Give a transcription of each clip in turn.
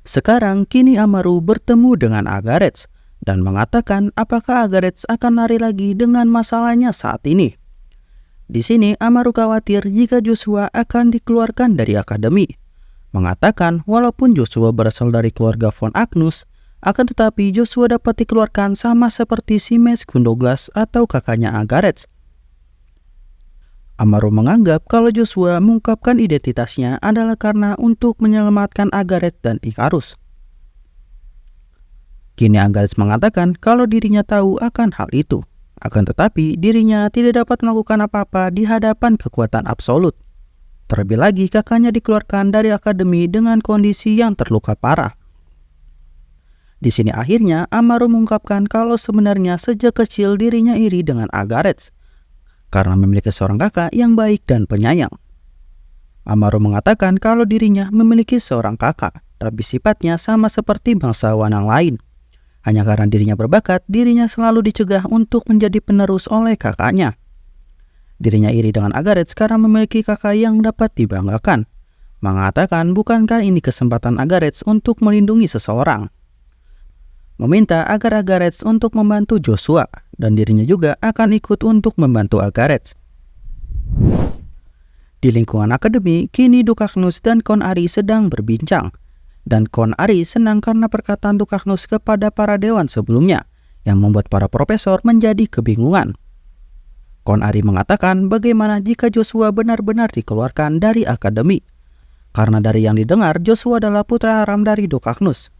Kini Amaru bertemu dengan Agarets dan mengatakan apakah Agarets akan lari lagi dengan masalahnya saat ini. Di sini Amaru khawatir jika Joshua akan dikeluarkan dari akademi. Mengatakan walaupun Joshua berasal dari keluarga Von Agnus, akan tetapi Joshua dapat dikeluarkan sama seperti si Meskun Douglas atau kakaknya Agarets. Amaru menganggap kalau Joshua mengungkapkan identitasnya adalah karena untuk menyelamatkan Agarets dan Ikarus. Kini Agarets mengatakan kalau dirinya tahu akan hal itu. Akan tetapi dirinya tidak dapat melakukan apa-apa di hadapan kekuatan absolut. Terlebih lagi kakaknya dikeluarkan dari akademi dengan kondisi yang terluka parah. Di sini akhirnya Amaru mengungkapkan kalau sebenarnya sejak kecil dirinya iri dengan Agarets karena memiliki seorang kakak yang baik dan penyayang. Amaru mengatakan kalau dirinya memiliki seorang kakak, tapi sifatnya sama seperti bangsawan yang lain. Hanya karena dirinya berbakat, dirinya selalu dicegah untuk menjadi penerus oleh kakaknya. Dirinya iri dengan Agarets karena memiliki kakak yang dapat dibanggakan. Mengatakan bukankah ini kesempatan Agarets untuk melindungi seseorang. Meminta agar Agarets untuk membantu Joshua, dan dirinya juga akan ikut untuk membantu Agarets. Di lingkungan akademi, kini Dukaknus dan Kon Ari sedang berbincang. Dan Kon Ari senang karena perkataan Dukaknus kepada para dewan sebelumnya, yang membuat para profesor menjadi kebingungan. Kon Ari mengatakan bagaimana jika Joshua benar-benar dikeluarkan dari akademi. Karena dari yang didengar, Joshua adalah putra haram dari Dukaknus.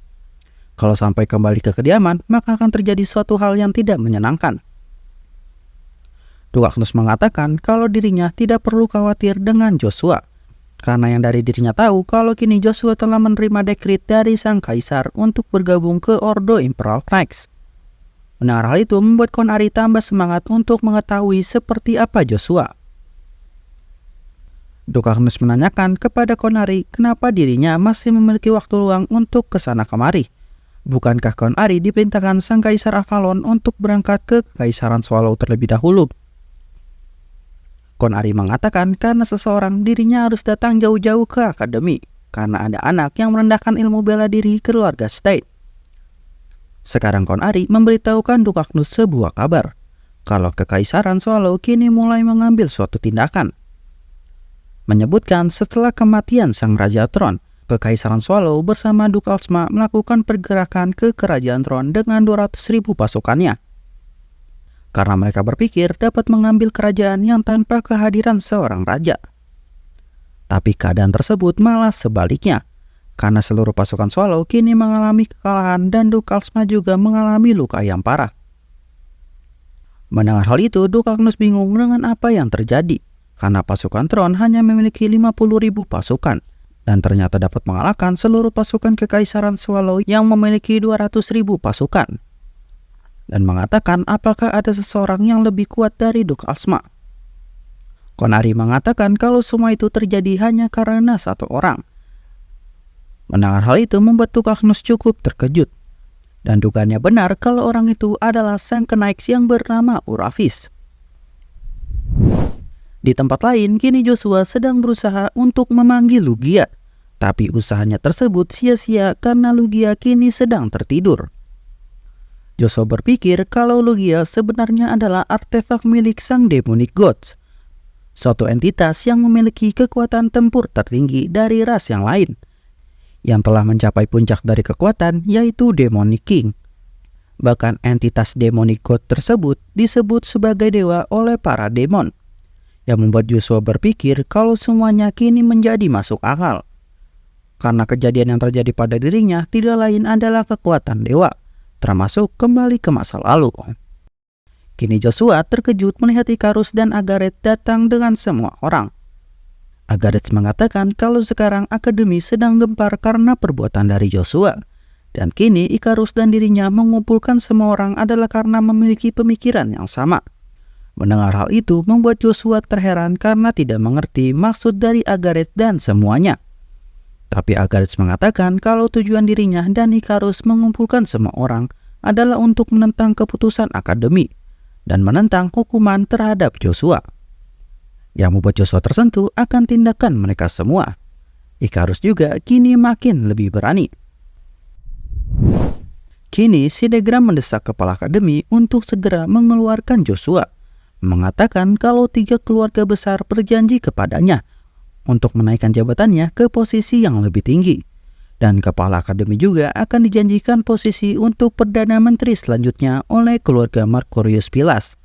Kalau sampai kembali ke kediaman, maka akan terjadi suatu hal yang tidak menyenangkan. Dukaknus mengatakan kalau dirinya tidak perlu khawatir dengan Joshua, karena yang dari dirinya tahu kalau kini Joshua telah menerima dekrit dari sang kaisar untuk bergabung ke Ordo Imperial Knights. Mendengar hal itu membuat Kon Ari tambah semangat untuk mengetahui seperti apa Joshua. Dukaknus menanyakan kepada Kon Ari kenapa dirinya masih memiliki waktu luang untuk kesana kemari. Bukankah Kon Ari diperintahkan sang Kaisar Avalon untuk berangkat ke Kekaisaran Swallow terlebih dahulu? Kon Ari mengatakan karena seseorang dirinya harus datang jauh-jauh ke akademi, karena ada anak yang merendahkan ilmu bela diri keluarga State. Sekarang Kon Ari memberitahukan Dukaknus sebuah kabar, kalau Kekaisaran Swallow kini mulai mengambil suatu tindakan. Menyebutkan setelah kematian sang Raja Tron, Kekaisaran Swallow bersama Duke Alsma melakukan pergerakan ke Kerajaan Tron dengan 200.000 pasukannya. Karena mereka berpikir dapat mengambil kerajaan yang tanpa kehadiran seorang raja. Tapi keadaan tersebut malah sebaliknya, karena seluruh pasukan Swallow kini mengalami kekalahan dan Duke Alsma juga mengalami luka yang parah. Mendengar hal itu, Dukaknus bingung dengan apa yang terjadi, karena pasukan Tron hanya memiliki 50.000 pasukan, dan ternyata dapat mengalahkan seluruh pasukan Kekaisaran Swallow yang memiliki 200.000 pasukan. Dan mengatakan apakah ada seseorang yang lebih kuat dari Duke Alsma. Kon Ari mengatakan kalau semua itu terjadi hanya karena satu orang. Mendengar hal itu membuat Dukaknus cukup terkejut. Dan dugaannya benar kalau orang itu adalah sang Knights yang bernama Uravis. Di tempat lain, kini Joshua sedang berusaha untuk memanggil Lugia. Tapi usahanya tersebut sia-sia karena Lugia kini sedang tertidur. Joshua berpikir kalau Lugia sebenarnya adalah artefak milik sang Demonic Gods, suatu entitas yang memiliki kekuatan tempur tertinggi dari ras yang lain, yang telah mencapai puncak dari kekuatan yaitu Demonic King. Bahkan entitas Demonic God tersebut disebut sebagai dewa oleh para demon, yang membuat Joshua berpikir kalau semuanya kini menjadi masuk akal. Karena kejadian yang terjadi pada dirinya tidak lain adalah kekuatan dewa, termasuk kembali ke masa lalu. Kini Joshua terkejut melihat Ikarus dan Agarets datang dengan semua orang. Agarets mengatakan kalau sekarang akademi sedang gempar karena perbuatan dari Joshua. Dan kini Ikarus dan dirinya mengumpulkan semua orang adalah karena memiliki pemikiran yang sama. Mendengar hal itu membuat Joshua terheran karena tidak mengerti maksud dari Agarets dan semuanya. Tapi Agarets mengatakan kalau tujuan dirinya dan Ikarus mengumpulkan semua orang adalah untuk menentang keputusan akademi dan menentang hukuman terhadap Joshua, yang membuat Joshua tersentuh akan tindakan mereka semua. Ikarus juga kini makin lebih berani. Kini si Degram mendesak kepala akademi untuk segera mengeluarkan Joshua, mengatakan kalau 3 keluarga besar berjanji kepadanya untuk menaikkan jabatannya ke posisi yang lebih tinggi. Dan kepala akademi juga akan dijanjikan posisi untuk Perdana Menteri selanjutnya oleh keluarga Marcorius Pilas,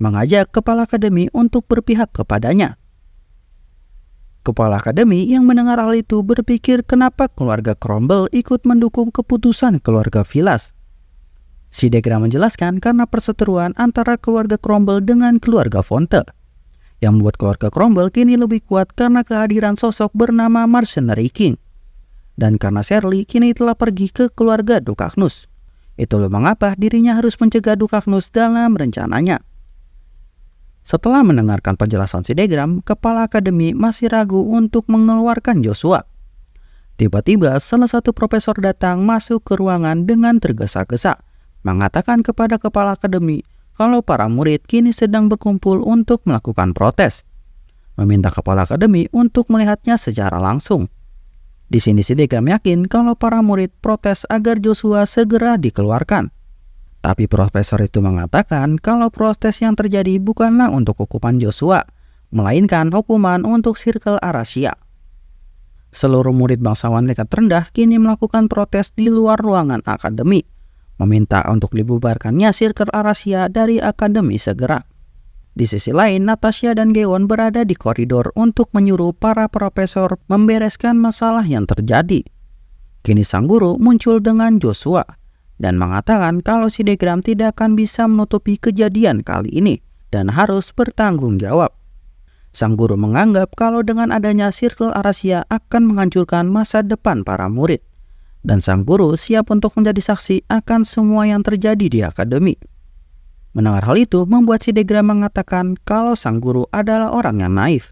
mengajak kepala akademi untuk berpihak kepadanya. Kepala akademi yang mendengar hal itu berpikir kenapa keluarga Cromwell ikut mendukung keputusan keluarga Pilas. Si Degram menjelaskan karena perseteruan antara keluarga Cromwell dengan keluarga Fonte, yang membuat keluarga Cromwell kini lebih kuat karena kehadiran sosok bernama Mercenary King. Dan karena Shirley kini telah pergi ke keluarga Dukagnus. Itulah mengapa dirinya harus mencegah Dukagnus dalam rencananya. Setelah mendengarkan penjelasan si Degram, kepala akademi masih ragu untuk mengeluarkan Joshua. Tiba-tiba salah satu profesor datang masuk ke ruangan dengan tergesa-gesa, mengatakan kepada kepala akademi kalau para murid kini sedang berkumpul untuk melakukan protes, meminta kepala akademi untuk melihatnya secara langsung. Di sini si Degram yakin kalau para murid protes agar Joshua segera dikeluarkan. Tapi profesor itu mengatakan kalau protes yang terjadi bukanlah untuk hukuman Joshua, melainkan hukuman untuk Circle Arasia. Seluruh murid bangsawan tingkat rendah kini melakukan protes di luar ruangan akademi, meminta untuk dibubarkannya Circle Arasia dari akademi segera. Di sisi lain, Natasha dan Geon berada di koridor untuk menyuruh para profesor membereskan masalah yang terjadi. Kini sang guru muncul dengan Joshua dan mengatakan kalau si Degram tidak akan bisa menutupi kejadian kali ini dan harus bertanggung jawab. Sang guru menganggap kalau dengan adanya Circle Arasia akan menghancurkan masa depan para murid, dan sang guru siap untuk menjadi saksi akan semua yang terjadi di akademi. Mendengar hal itu membuat si Degram mengatakan kalau sang guru adalah orang yang naif.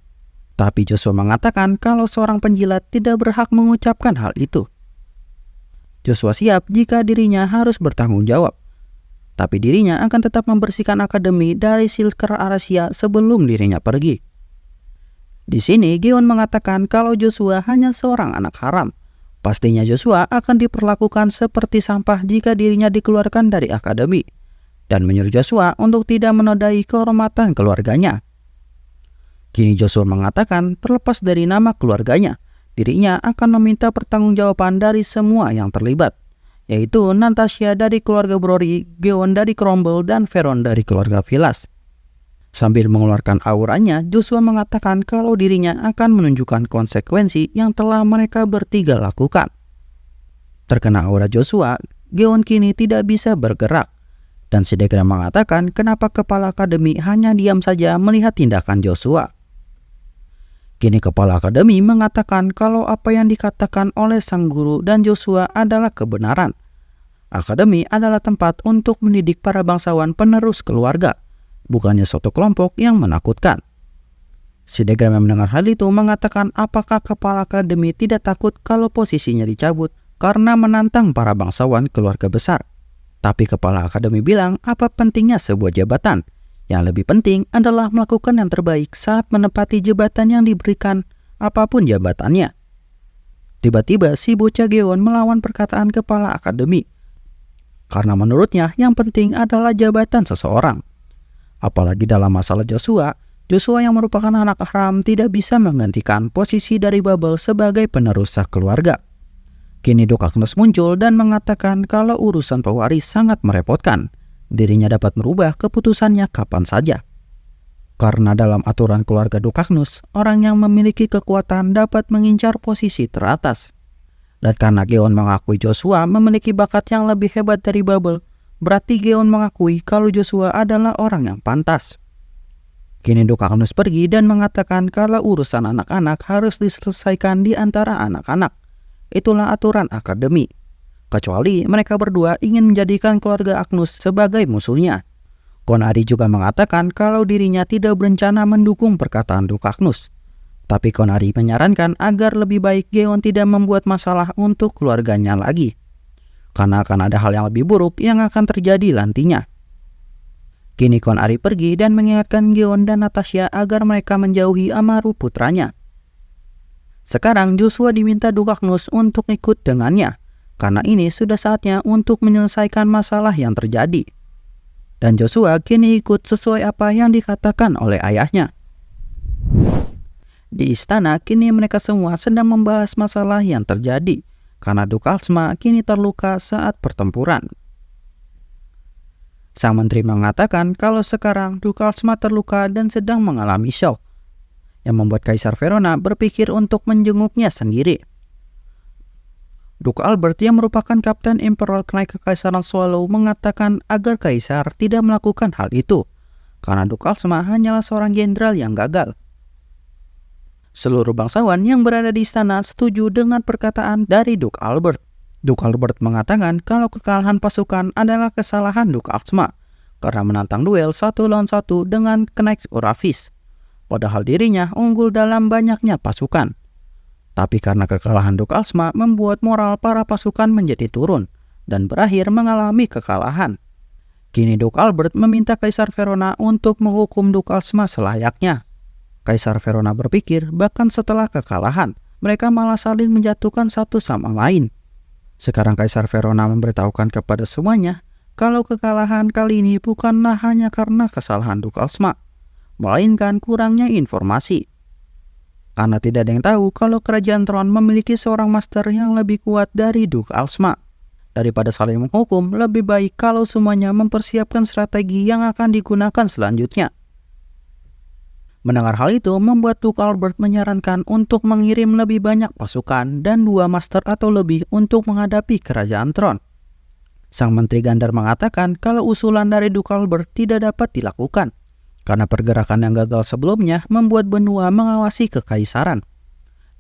Tapi Joshua mengatakan kalau seorang penjilat tidak berhak mengucapkan hal itu. Joshua siap jika dirinya harus bertanggung jawab. Tapi dirinya akan tetap membersihkan akademi dari Circle Arasia sebelum dirinya pergi. Di sini Geon mengatakan kalau Joshua hanya seorang anak haram. Pastinya Joshua akan diperlakukan seperti sampah jika dirinya dikeluarkan dari akademi, dan menyuruh Joshua untuk tidak menodai kehormatan keluarganya. Kini Joshua mengatakan terlepas dari nama keluarganya, dirinya akan meminta pertanggungjawaban dari semua yang terlibat, yaitu Natasha dari keluarga Brory, Geon dari Cromwell, dan Veron dari keluarga Pilas. Sambil mengeluarkan auranya, Joshua mengatakan kalau dirinya akan menunjukkan konsekuensi yang telah mereka bertiga lakukan. Terkena aura Joshua, Geon kini tidak bisa bergerak. Dan si Degram mengatakan kenapa kepala akademi hanya diam saja melihat tindakan Joshua. Kini kepala akademi mengatakan kalau apa yang dikatakan oleh sang guru dan Joshua adalah kebenaran. Akademi adalah tempat untuk mendidik para bangsawan penerus keluarga, bukannya suatu kelompok yang menakutkan. Si Degram yang mendengar hal itu mengatakan apakah kepala akademi tidak takut kalau posisinya dicabut karena menantang para bangsawan keluarga besar. Tapi kepala akademi bilang apa pentingnya sebuah jabatan. Yang lebih penting adalah melakukan yang terbaik saat menepati jabatan yang diberikan, apapun jabatannya. Tiba-tiba si bocah Geon melawan perkataan kepala akademi. Karena menurutnya yang penting adalah jabatan seseorang. Apalagi dalam masalah Joshua yang merupakan anak haram tidak bisa menggantikan posisi dari Babel sebagai penerus sah keluarga. Kini Dukagnus muncul dan mengatakan kalau urusan pewaris sangat merepotkan. Dirinya dapat merubah keputusannya kapan saja. Karena dalam aturan keluarga Dukagnus, orang yang memiliki kekuatan dapat mengincar posisi teratas. Dan karena Geon mengakui Joshua memiliki bakat yang lebih hebat dari Babel, berarti Geon mengakui kalau Joshua adalah orang yang pantas. Kini Dukagnus pergi dan mengatakan kalau urusan anak-anak harus diselesaikan di antara anak-anak. Itulah aturan akademi. Kecuali mereka berdua ingin menjadikan keluarga Agnus sebagai musuhnya. Konari juga mengatakan kalau dirinya tidak berencana mendukung perkataan Dukagnus. Tapi Konari menyarankan agar lebih baik Geon tidak membuat masalah untuk keluarganya lagi. Karena akan ada hal yang lebih buruk yang akan terjadi nantinya. Kini Konari pergi dan mengingatkan Geon dan Natasha agar mereka menjauhi Amaru putranya. Sekarang Joshua diminta Dukagnus untuk ikut dengannya, karena ini sudah saatnya untuk menyelesaikan masalah yang terjadi. Dan Joshua kini ikut sesuai apa yang dikatakan oleh ayahnya. Di istana kini mereka semua sedang membahas masalah yang terjadi karena Dukalsma kini terluka saat pertempuran. Sang menteri mengatakan kalau sekarang Dukalsma terluka dan sedang mengalami shock, yang membuat Kaisar Verona berpikir untuk menjenguknya sendiri. Duke Albert yang merupakan Kapten Imperial Knight Kekaisaran Swallow mengatakan agar Kaisar tidak melakukan hal itu, karena Dukalsma hanyalah seorang jenderal yang gagal. Seluruh bangsawan yang berada di istana setuju dengan perkataan dari Duke Albert. Duke Albert mengatakan kalau kekalahan pasukan adalah kesalahan Dukalsma karena menantang duel 1 lawan 1 dengan Knights Uravis, padahal dirinya unggul dalam banyaknya pasukan. Tapi karena kekalahan Dukalsma membuat moral para pasukan menjadi turun dan berakhir mengalami kekalahan. Kini Duke Albert meminta Kaisar Verona untuk menghukum Dukalsma selayaknya. Kaisar Verona berpikir bahkan setelah kekalahan, mereka malah saling menjatuhkan satu sama lain. Sekarang Kaisar Verona memberitahukan kepada semuanya kalau kekalahan kali ini bukanlah hanya karena kesalahan Dukalsma, melainkan kurangnya informasi. Karena tidak ada yang tahu kalau Kerajaan Tron memiliki seorang master yang lebih kuat dari Dukalsma. Daripada saling menghukum, lebih baik kalau semuanya mempersiapkan strategi yang akan digunakan selanjutnya. Mendengar hal itu membuat Duke Albert menyarankan untuk mengirim lebih banyak pasukan dan 2 master atau lebih untuk menghadapi Kerajaan Tron. Sang Menteri Gandar mengatakan kalau usulan dari Duke Albert tidak dapat dilakukan, karena pergerakan yang gagal sebelumnya membuat benua mengawasi kekaisaran.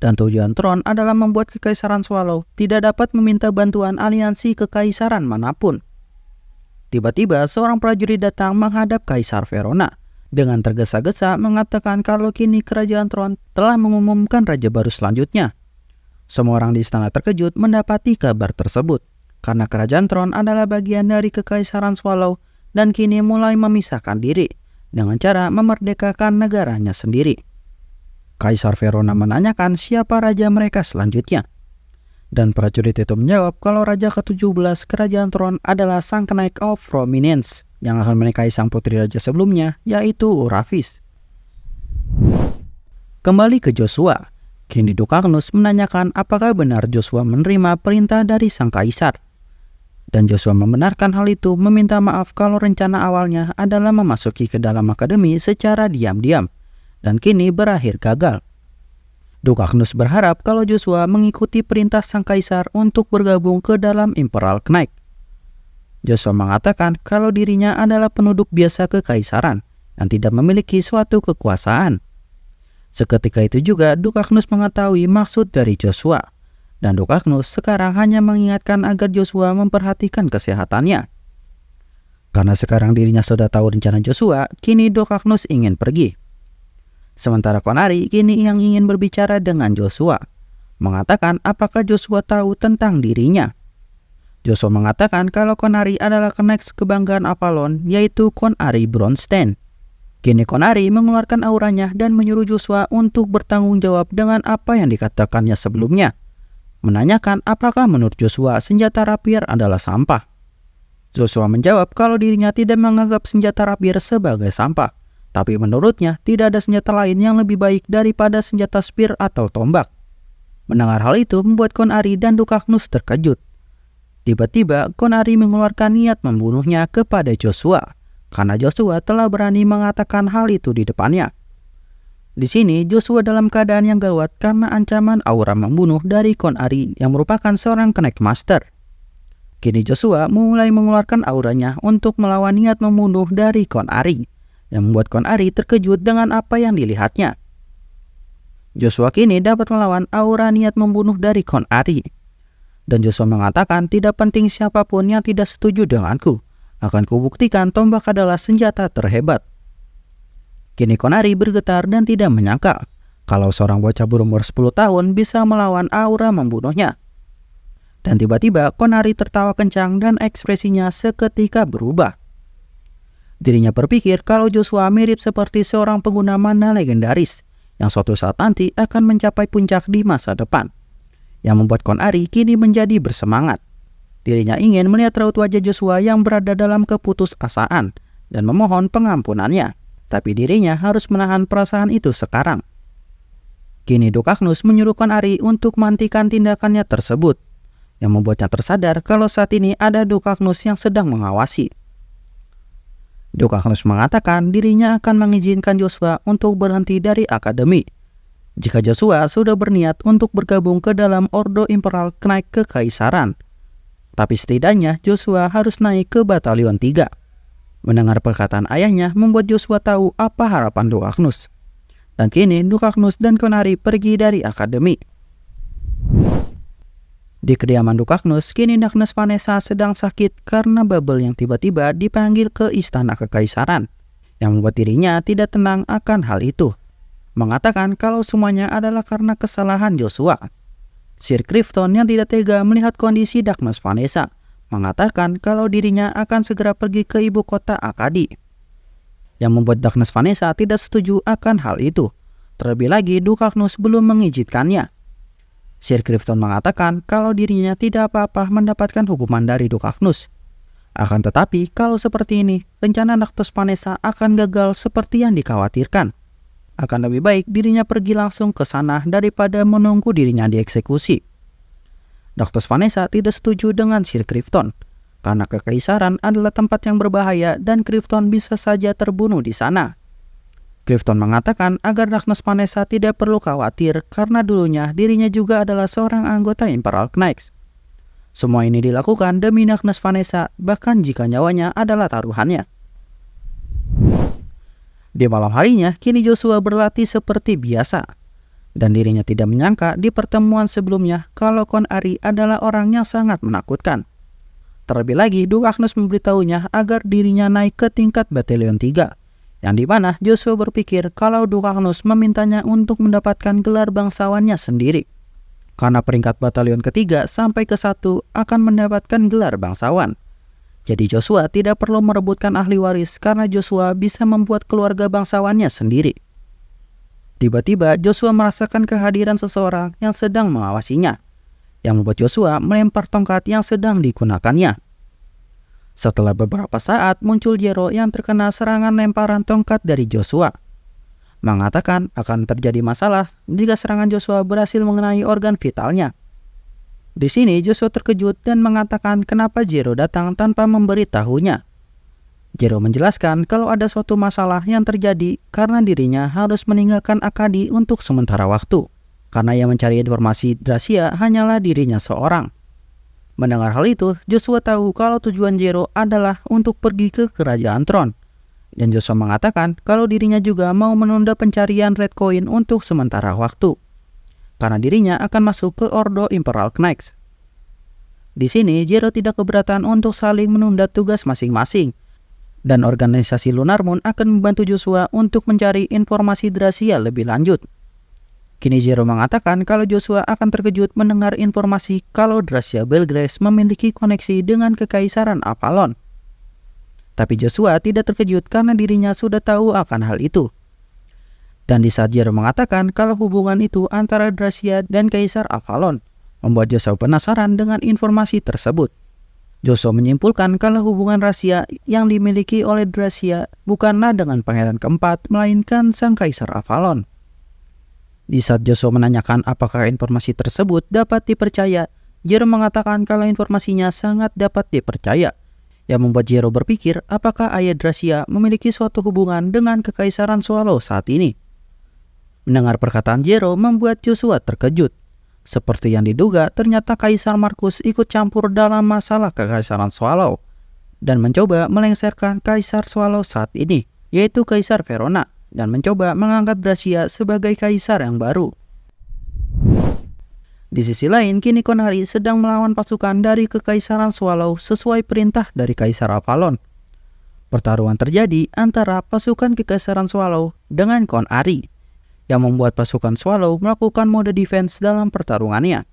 Dan tujuan Tron adalah membuat Kekaisaran Swallow tidak dapat meminta bantuan aliansi kekaisaran manapun. Tiba-tiba seorang prajurit datang menghadap Kaisar Verona dengan tergesa-gesa mengatakan kalau kini Kerajaan Tron telah mengumumkan raja baru selanjutnya. Semua orang di istana terkejut mendapati kabar tersebut, karena Kerajaan Tron adalah bagian dari Kekaisaran Swallow dan kini mulai memisahkan diri dengan cara memerdekakan negaranya sendiri. Kaisar Verona menanyakan siapa raja mereka selanjutnya. Dan prajurit itu menjawab kalau raja ke-17 Kerajaan Tron adalah sang Knight of Prominence yang akan menikahi sang putri raja sebelumnya, yaitu Uravis. Kembali ke Joshua, kini Duke Agnus menanyakan apakah benar Joshua menerima perintah dari sang kaisar. Dan Joshua membenarkan hal itu, meminta maaf kalau rencana awalnya adalah memasuki ke dalam akademi secara diam-diam, dan kini berakhir gagal. Duke Agnus berharap kalau Joshua mengikuti perintah sang kaisar untuk bergabung ke dalam Imperial Knight. Joshua mengatakan kalau dirinya adalah penduduk biasa kekaisaran yang tidak memiliki suatu kekuasaan. Seketika itu juga Duke Agnus mengetahui maksud dari Joshua, dan Duke Agnus sekarang hanya mengingatkan agar Joshua memperhatikan kesehatannya. Karena sekarang dirinya sudah tahu rencana Joshua, kini Duke Agnus ingin pergi. Sementara Konari kini yang ingin berbicara dengan Joshua, mengatakan apakah Joshua tahu tentang dirinya. Joshua mengatakan kalau Konari adalah Knights kebanggaan Avalon, yaitu Konari Bronstein. Kini Konari mengeluarkan auranya dan menyuruh Joshua untuk bertanggung jawab dengan apa yang dikatakannya sebelumnya, menanyakan apakah menurut Joshua senjata rapier adalah sampah. Joshua menjawab kalau dirinya tidak menganggap senjata rapier sebagai sampah, tapi menurutnya tidak ada senjata lain yang lebih baik daripada senjata spear atau tombak. Mendengar hal itu membuat Konari dan Duke Agnus terkejut. Tiba-tiba Konari mengeluarkan niat membunuhnya kepada Joshua, karena Joshua telah berani mengatakan hal itu di depannya. Di sini Joshua dalam keadaan yang gawat karena ancaman aura membunuh dari Konari yang merupakan seorang Knight Master. Kini Joshua mulai mengeluarkan auranya untuk melawan niat membunuh dari Konari, yang membuat Konari terkejut dengan apa yang dilihatnya. Joshua kini dapat melawan aura niat membunuh dari Konari. Dan Joshua mengatakan tidak penting siapapun yang tidak setuju denganku, akan kubuktikan tombak adalah senjata terhebat. Kini Konari bergetar dan tidak menyangka kalau seorang bocah berumur 10 tahun bisa melawan aura membunuhnya. Dan tiba-tiba Konari tertawa kencang dan ekspresinya seketika berubah. Dirinya berpikir kalau Joshua mirip seperti seorang pengguna mana legendaris yang suatu saat nanti akan mencapai puncak di masa depan, yang membuat Konari kini menjadi bersemangat. Dirinya ingin melihat raut wajah Joshua yang berada dalam keputusasaan dan memohon pengampunannya. Tapi dirinya harus menahan perasaan itu sekarang. Kini Dukaknus menyuruhkan Ari untuk menghentikan tindakannya tersebut, yang membuatnya tersadar kalau saat ini ada Dukaknus yang sedang mengawasi. Dukaknus mengatakan dirinya akan mengizinkan Joshua untuk berhenti dari akademi jika Joshua sudah berniat untuk bergabung ke dalam Ordo Imperial Knight Kekaisaran. Tapi setidaknya Joshua harus naik ke Batalion 3. Mendengar perkataan ayahnya membuat Joshua tahu apa harapan Dukaknus. Dan kini Dukaknus dan Konari pergi dari akademi. Di kediaman Dukaknus, kini Dagnes Vanessa sedang sakit karena Babel yang tiba-tiba dipanggil ke istana kekaisaran, yang membuat dirinya tidak tenang akan hal itu. Mengatakan kalau semuanya adalah karena kesalahan Joshua. Sir Clifton yang tidak tega melihat kondisi Dagnes Vanessa, mengatakan kalau dirinya akan segera pergi ke ibu kota Akadi. Yang membuat Dagnes Vanessa tidak setuju akan hal itu. Terlebih lagi Dukaknus belum mengizinkannya. Sir Clifton mengatakan kalau dirinya tidak apa-apa mendapatkan hukuman dari Dukaknus. Akan tetapi kalau seperti ini, rencana Dagnes Vanessa akan gagal seperti yang dikhawatirkan. Akan lebih baik dirinya pergi langsung ke sana daripada menunggu dirinya dieksekusi. Dagnes Vanessa tidak setuju dengan Sir Clifton, karena kekaisaran adalah tempat yang berbahaya dan Clifton bisa saja terbunuh di sana. Clifton mengatakan agar Dagnes Vanessa tidak perlu khawatir karena dulunya dirinya juga adalah seorang anggota Imperial Knights. Semua ini dilakukan demi Dagnes Vanessa, bahkan jika nyawanya adalah taruhannya. Di malam harinya, kini Joshua berlatih seperti biasa. Dan dirinya tidak menyangka di pertemuan sebelumnya kalau Konari adalah orang yang sangat menakutkan. Terlebih lagi, Dukaknus memberitahunya agar dirinya naik ke tingkat Batalion 3. Yang dimana Joshua berpikir kalau Dukaknus memintanya untuk mendapatkan gelar bangsawannya sendiri. Karena peringkat batalion ketiga sampai ke 1 akan mendapatkan gelar bangsawan. Jadi Joshua tidak perlu merebutkan ahli waris karena Joshua bisa membuat keluarga bangsawannya sendiri. Tiba-tiba Joshua merasakan kehadiran seseorang yang sedang mengawasinya, yang membuat Joshua melempar tongkat yang sedang digunakannya. Setelah beberapa saat muncul Jero yang terkena serangan lemparan tongkat dari Joshua. Mengatakan akan terjadi masalah jika serangan Joshua berhasil mengenai organ vitalnya. Di sini Joshua terkejut dan mengatakan kenapa Jero datang tanpa memberitahunya. Jero menjelaskan kalau ada suatu masalah yang terjadi karena dirinya harus meninggalkan Akadi untuk sementara waktu. Karena yang mencari informasi rahasia hanyalah dirinya seorang. Mendengar hal itu, Joshua tahu kalau tujuan Jero adalah untuk pergi ke Kerajaan Tron. Dan Joshua mengatakan kalau dirinya juga mau menunda pencarian Red Coin untuk sementara waktu. Karena dirinya akan masuk ke Ordo Imperial Knights. Di sini, Jero tidak keberatan untuk saling menunda tugas masing-masing. Dan organisasi Lunar Moon akan membantu Joshua untuk mencari informasi rahasia lebih lanjut. Kini Jero mengatakan kalau Joshua akan terkejut mendengar informasi kalau Dracia Belgrace memiliki koneksi dengan Kekaisaran Avalon. Tapi Joshua tidak terkejut karena dirinya sudah tahu akan hal itu. Dan di saat Jero mengatakan kalau hubungan itu antara Dracia dan Kaisar Avalon, membuat Joshua penasaran dengan informasi tersebut. Joshua menyimpulkan kalau hubungan rahasia yang dimiliki oleh Dracia bukanlah dengan pangeran keempat, melainkan sang Kaisar Avalon. Di saat Joshua menanyakan apakah informasi tersebut dapat dipercaya, Jero mengatakan kalau informasinya sangat dapat dipercaya, yang membuat Jero berpikir apakah ayah Dracia memiliki suatu hubungan dengan Kekaisaran Swallow saat ini. Mendengar perkataan Jero membuat Joshua terkejut. Seperti yang diduga, ternyata Kaisar Markus ikut campur dalam masalah Kekaisaran Swallow dan mencoba melengsarkan Kaisar Swallow saat ini, yaitu Kaisar Verona, dan mencoba mengangkat Dracia sebagai kaisar yang baru. Di sisi lain, kini Konari sedang melawan pasukan dari Kekaisaran Swallow sesuai perintah dari Kaisar Avalon. Pertarungan terjadi antara pasukan Kekaisaran Swallow dengan Konari, yang membuat pasukan Swallow melakukan mode defense dalam pertarungannya.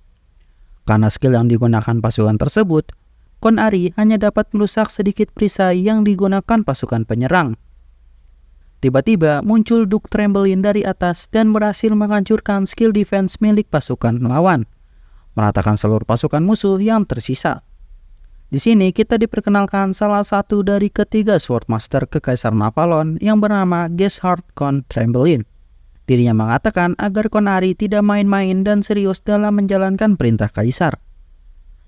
Karena skill yang digunakan pasukan tersebut, Konari hanya dapat merusak sedikit perisai yang digunakan pasukan penyerang. Tiba-tiba muncul Duke Tremblein dari atas dan berhasil menghancurkan skill defense milik pasukan melawan, meratakan seluruh pasukan musuh yang tersisa. Di sini kita diperkenalkan salah satu dari ketiga Swordmaster Kekaisaran Avalon yang bernama Geshard Count Tremblein. Dirinya mengatakan agar Konari tidak main-main dan serius dalam menjalankan perintah kaisar.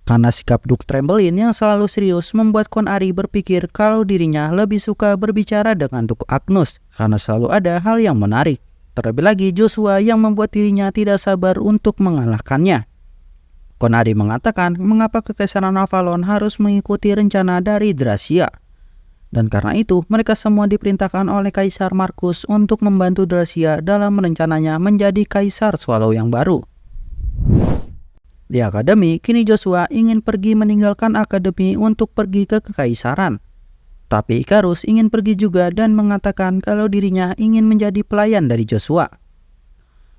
Karena sikap Duke Tremblein yang selalu serius membuat Konari berpikir kalau dirinya lebih suka berbicara dengan Duke Agnus karena selalu ada hal yang menarik. Terlebih lagi Joshua yang membuat dirinya tidak sabar untuk mengalahkannya. Konari mengatakan mengapa Kekaisaran Avalon harus mengikuti rencana dari Dracia. Dan karena itu mereka semua diperintahkan oleh Kaisar Markus untuk membantu Dracia dalam rencananya menjadi Kaisar Swallow yang baru. Di akademi, kini Joshua ingin pergi meninggalkan akademi untuk pergi ke Kekaisaran. Tapi Ikarus ingin pergi juga dan mengatakan kalau dirinya ingin menjadi pelayan dari Joshua.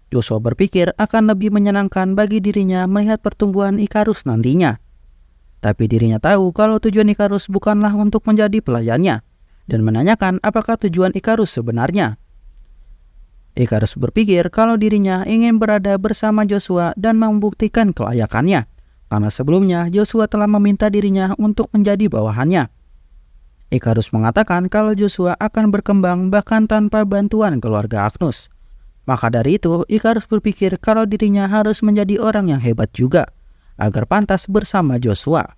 Joshua berpikir akan lebih menyenangkan bagi dirinya melihat pertumbuhan Ikarus nantinya. Tapi dirinya tahu kalau tujuan Ikarus bukanlah untuk menjadi pelayannya, dan menanyakan apakah tujuan Ikarus sebenarnya. Ikarus berpikir kalau dirinya ingin berada bersama Joshua dan membuktikan kelayakannya, karena sebelumnya Joshua telah meminta dirinya untuk menjadi bawahannya. Ikarus mengatakan kalau Joshua akan berkembang bahkan tanpa bantuan keluarga Agnus. Maka dari itu, Ikarus berpikir kalau dirinya harus menjadi orang yang hebat juga, agar pantas bersama Joshua.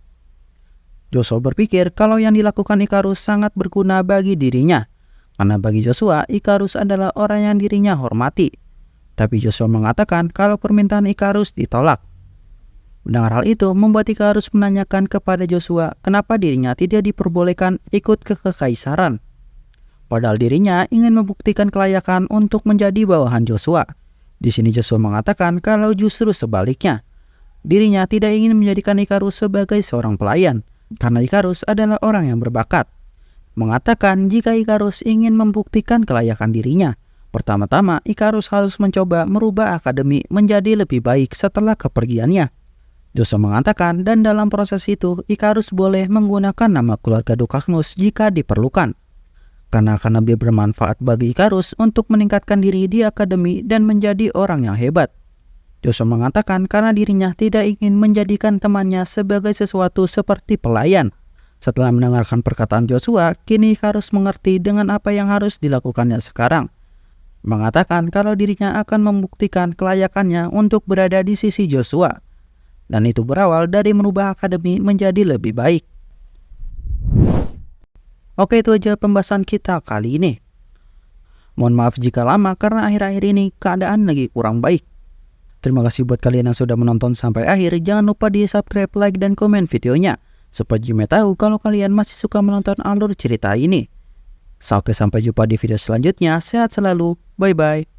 Joshua berpikir kalau yang dilakukan Ikarus sangat berguna bagi dirinya, karena bagi Joshua, Ikarus adalah orang yang dirinya hormati. Tapi Joshua mengatakan kalau permintaan Ikarus ditolak. Mendengar hal itu, membuat Ikarus menanyakan kepada Joshua kenapa dirinya tidak diperbolehkan ikut ke Kekaisaran. Padahal dirinya ingin membuktikan kelayakan untuk menjadi bawahan Joshua. Di sini Joshua mengatakan kalau justru sebaliknya. Dirinya tidak ingin menjadikan Ikarus sebagai seorang pelayan, karena Ikarus adalah orang yang berbakat. Mengatakan jika Ikarus ingin membuktikan kelayakan dirinya, pertama-tama Ikarus harus mencoba merubah akademi menjadi lebih baik setelah kepergiannya. Joshua mengatakan dan dalam proses itu Ikarus boleh menggunakan nama keluarga Duke Agnus jika diperlukan. Karena akan lebih bermanfaat bagi Ikarus untuk meningkatkan diri di akademi dan menjadi orang yang hebat. Joshua mengatakan karena dirinya tidak ingin menjadikan temannya sebagai sesuatu seperti pelayan. Setelah mendengarkan perkataan Joshua, kini Ikarus mengerti dengan apa yang harus dilakukannya sekarang. Mengatakan kalau dirinya akan membuktikan kelayakannya untuk berada di sisi Joshua. Dan itu berawal dari merubah akademi menjadi lebih baik. Oke, itu aja pembahasan kita kali ini. Mohon maaf jika lama karena akhir-akhir ini keadaan lagi kurang baik. Terima kasih buat kalian yang sudah menonton sampai akhir. Jangan lupa di subscribe, like, dan komen videonya, supaya Jimmy tahu kalau kalian masih suka menonton alur cerita ini. Oke, sampai jumpa di video selanjutnya. Sehat selalu. Bye-bye.